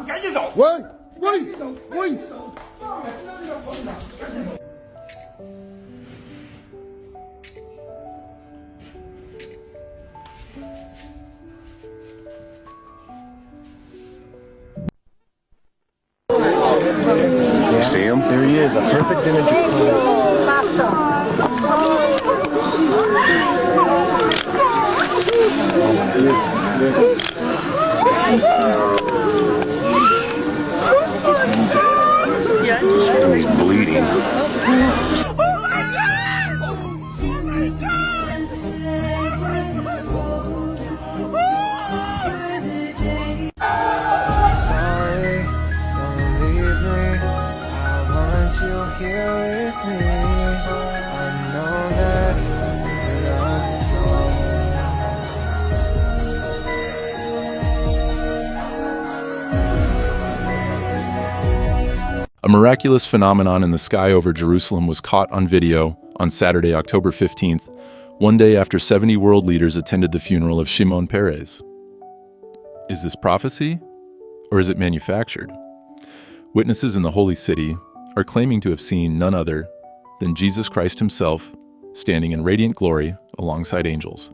赶紧走！喂喂喂！ See him? There he is, a perfect image of Christ. He's bleeding. Here with me, I know that A miraculous phenomenon in the sky over Jerusalem was caught on video on Saturday, October 15th, one day after 70 world leaders attended the funeral of Shimon Peres. Is this prophecy, or is it manufactured? Witnesses in the Holy City are claiming to have seen none other than Jesus Christ himself standing in radiant glory alongside angels.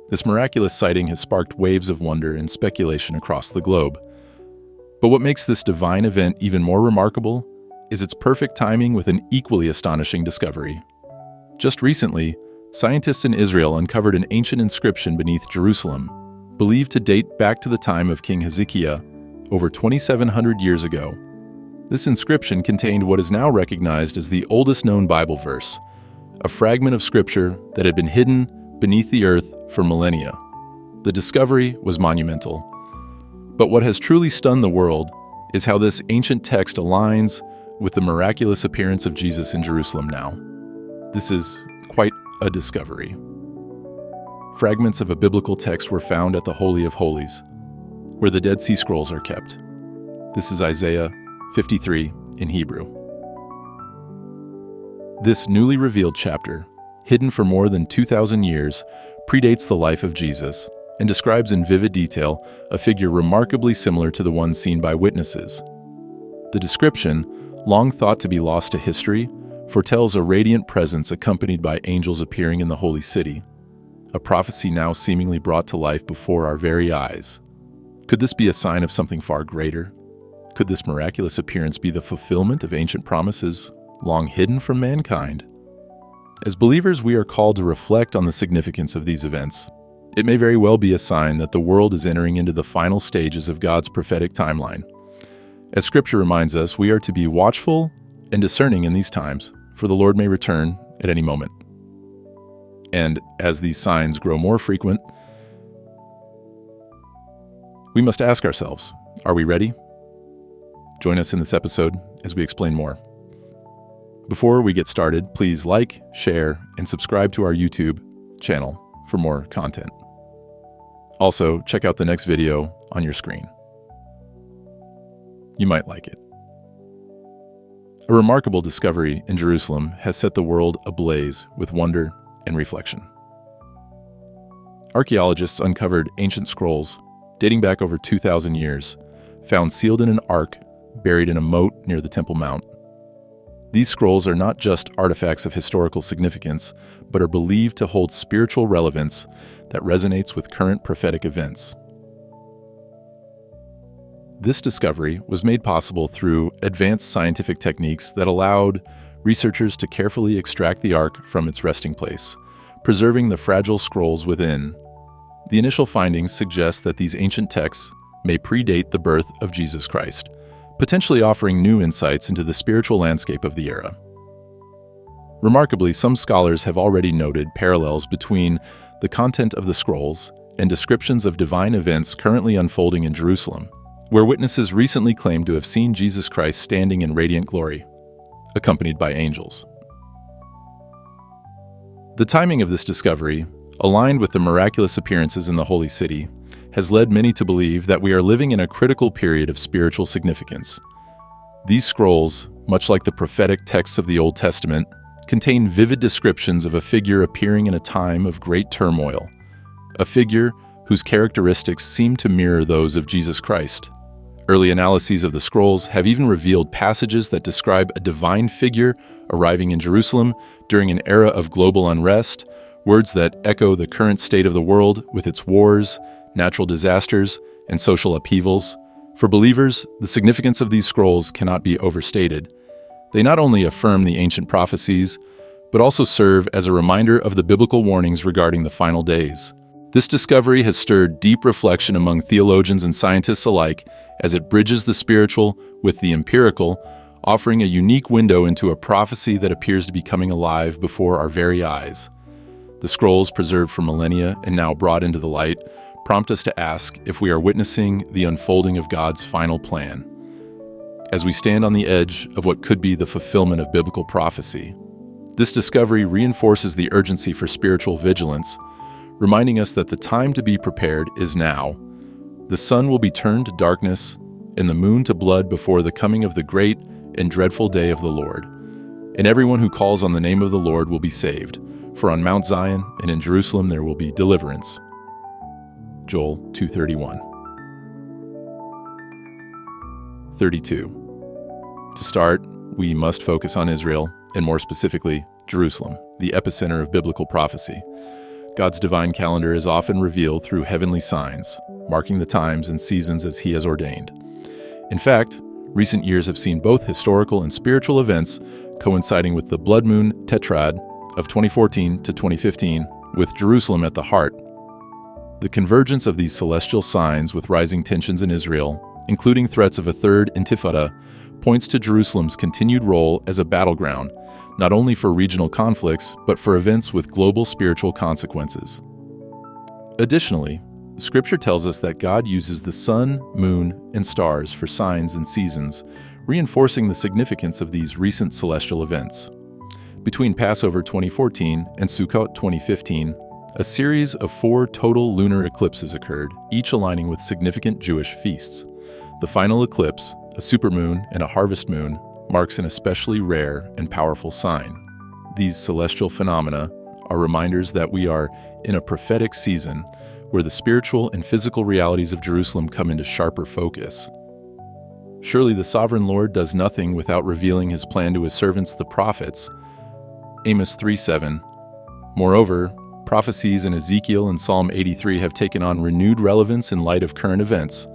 This miraculous sighting has sparked waves of wonder and speculation across the globe. But what makes this divine event even more remarkable is its perfect timing with an equally astonishing discovery. Just recently, scientists in Israel uncovered an ancient inscription beneath Jerusalem, believed to date back to the time of King Hezekiah, over 2,700 years ago. This inscription contained what is now recognized as the oldest known Bible verse, a fragment of scripture that had been hidden beneath the earth for millennia. The discovery was monumental. But what has truly stunned the world is how this ancient text aligns with the miraculous appearance of Jesus in Jerusalem now. This is quite a discovery. Fragments of a biblical text were found at the Holy of Holies, where the Dead Sea Scrolls are kept. This is Isaiah 53 in Hebrew. This newly revealed chapter, hidden for more than 2,000 years, predates the life of Jesus and describes in vivid detail a figure remarkably similar to the one seen by witnesses. The description, long thought to be lost to history, foretells a radiant presence accompanied by angels appearing in the holy city, a prophecy now seemingly brought to life before our very eyes. Could this be a sign of something far greater? Could this miraculous appearance be the fulfillment of ancient promises, long hidden from mankind? As believers, we are called to reflect on the significance of these events. It may very well be a sign that the world is entering into the final stages of God's prophetic timeline. As Scripture reminds us, we are to be watchful and discerning in these times, for the Lord may return at any moment. And as these signs grow more frequent, we must ask ourselves, are we ready? Join us in this episode as we explain more. Before we get started, please like, share, and subscribe to our YouTube channel for more content. Also, check out the next video on your screen. You might like it. A remarkable discovery in Jerusalem has set the world ablaze with wonder and reflection. Archaeologists uncovered ancient scrolls dating back over 2,000 years, found sealed in an ark buried in a moat near the Temple Mount. These scrolls are not just artifacts of historical significance, but are believed to hold spiritual relevance that resonates with current prophetic events. This discovery was made possible through advanced scientific techniques that allowed researchers to carefully extract the ark from its resting place, preserving the fragile scrolls within. The initial findings suggest that these ancient texts may predate the birth of Jesus Christ, potentially offering new insights into the spiritual landscape of the era. Remarkably, some scholars have already noted parallels between the content of the scrolls and descriptions of divine events currently unfolding in Jerusalem, where witnesses recently claimed to have seen Jesus Christ standing in radiant glory, accompanied by angels. The timing of this discovery, aligned with the miraculous appearances in the Holy City, has led many to believe that we are living in a critical period of spiritual significance. These scrolls, much like the prophetic texts of the Old Testament, contain vivid descriptions of a figure appearing in a time of great turmoil, a figure whose characteristics seem to mirror those of Jesus Christ. Early analyses of the scrolls have even revealed passages that describe a divine figure arriving in Jerusalem during an era of global unrest, words that echo the current state of the world with its wars, natural disasters, and social upheavals. For believers, the significance of these scrolls cannot be overstated. They not only affirm the ancient prophecies, but also serve as a reminder of the biblical warnings regarding the final days. This discovery has stirred deep reflection among theologians and scientists alike as it bridges the spiritual with the empirical, offering a unique window into a prophecy that appears to be coming alive before our very eyes. The scrolls, preserved for millennia and now brought into the light, prompt us to ask if we are witnessing the unfolding of God's final plan. As we stand on the edge of what could be the fulfillment of biblical prophecy, this discovery reinforces the urgency for spiritual vigilance, reminding us that the time to be prepared is now. The sun will be turned to darkness and the moon to blood before the coming of the great and dreadful day of the Lord. And everyone who calls on the name of the Lord will be saved, for on Mount Zion and in Jerusalem there will be deliverance. Joel 2:31. 32. To start, we must focus on Israel, and more specifically, Jerusalem, the epicenter of biblical prophecy. God's divine calendar is often revealed through heavenly signs, marking the times and seasons as He has ordained. In fact, recent years have seen both historical and spiritual events coinciding with the blood moon tetrad of 2014 to 2015, with Jerusalem at the heart. The convergence of these celestial signs with rising tensions in Israel, including threats of a third intifada, points to Jerusalem's continued role as a battleground, not only for regional conflicts, but for events with global spiritual consequences. Additionally, Scripture tells us that God uses the sun, moon, and stars for signs and seasons, reinforcing the significance of these recent celestial events. Between Passover 2014 and Sukkot 2015, a series of 4 total lunar eclipses occurred, each aligning with significant Jewish feasts. The final eclipse, a supermoon and a harvest moon, marks an especially rare and powerful sign. These celestial phenomena are reminders that we are in a prophetic season where the spiritual and physical realities of Jerusalem come into sharper focus. Surely the sovereign Lord does nothing without revealing His plan to His servants, the prophets. Amos 3:7. Moreover, prophecies in Ezekiel and Psalm 83 have taken on renewed relevance in light of current events.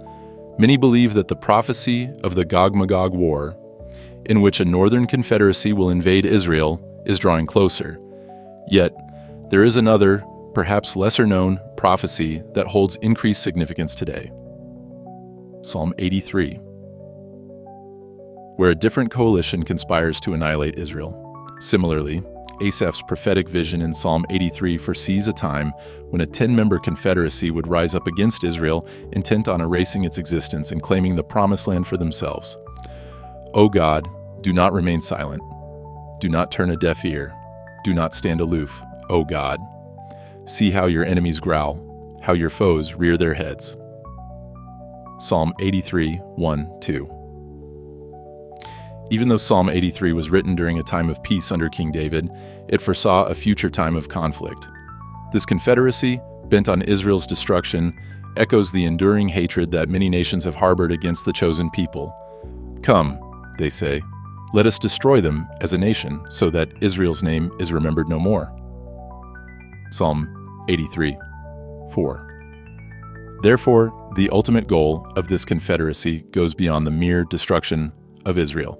Many believe that the prophecy of the Gog-Magog war, in which a northern confederacy will invade Israel, is drawing closer. Yet, there is another, perhaps lesser-known, prophecy that holds increased significance today. Psalm 83, where a different coalition conspires to annihilate Israel. Similarly, Asaph's prophetic vision in Psalm 83 foresees a time when a 10-member confederacy would rise up against Israel, intent on erasing its existence and claiming the promised land for themselves. O God, do not remain silent. Do not turn a deaf ear. Do not stand aloof, O God. See how your enemies growl, how your foes rear their heads. Psalm 83, 1-2. Even though Psalm 83 was written during a time of peace under King David, it foresaw a future time of conflict. This confederacy, bent on Israel's destruction, echoes the enduring hatred that many nations have harbored against the chosen people. Come, they say, let us destroy them as a nation so that Israel's name is remembered no more. Psalm 83, 4. Therefore, the ultimate goal of this confederacy goes beyond the mere destruction of Israel.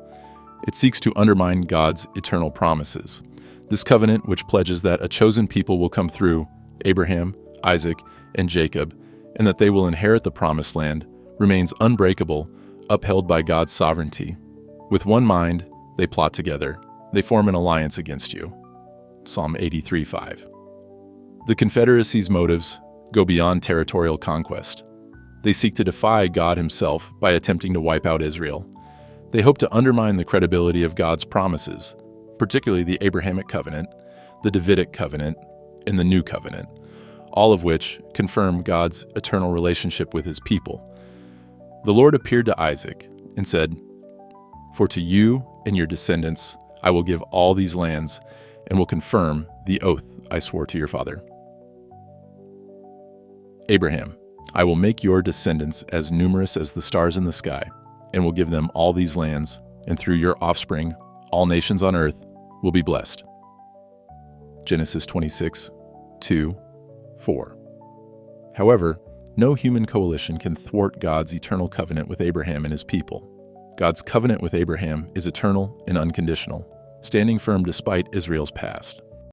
It seeks to undermine God's eternal promises. This covenant, which pledges that a chosen people will come through Abraham, Isaac, and Jacob, and that they will inherit the promised land, remains unbreakable, upheld by God's sovereignty. With one mind, they plot together. They form an alliance against you. Psalm 83, 5. The Confederacy's motives go beyond territorial conquest. They seek to defy God Himself by attempting to wipe out Israel. They hope to undermine the credibility of God's promises, particularly the Abrahamic covenant, the Davidic covenant, and the New Covenant, all of which confirm God's eternal relationship with His people. The Lord appeared to Isaac and said, "For to you and your descendants I will give all these lands and will confirm the oath I swore to your father." Abraham, I will make your descendants as numerous as the stars in the sky, and will give them all these lands, and through your offspring, all nations on earth will be blessed. Genesis 26:2-4. However, no human coalition can thwart God's eternal covenant with Abraham and his people. God's covenant with Abraham is eternal and unconditional, standing firm despite Israel's past.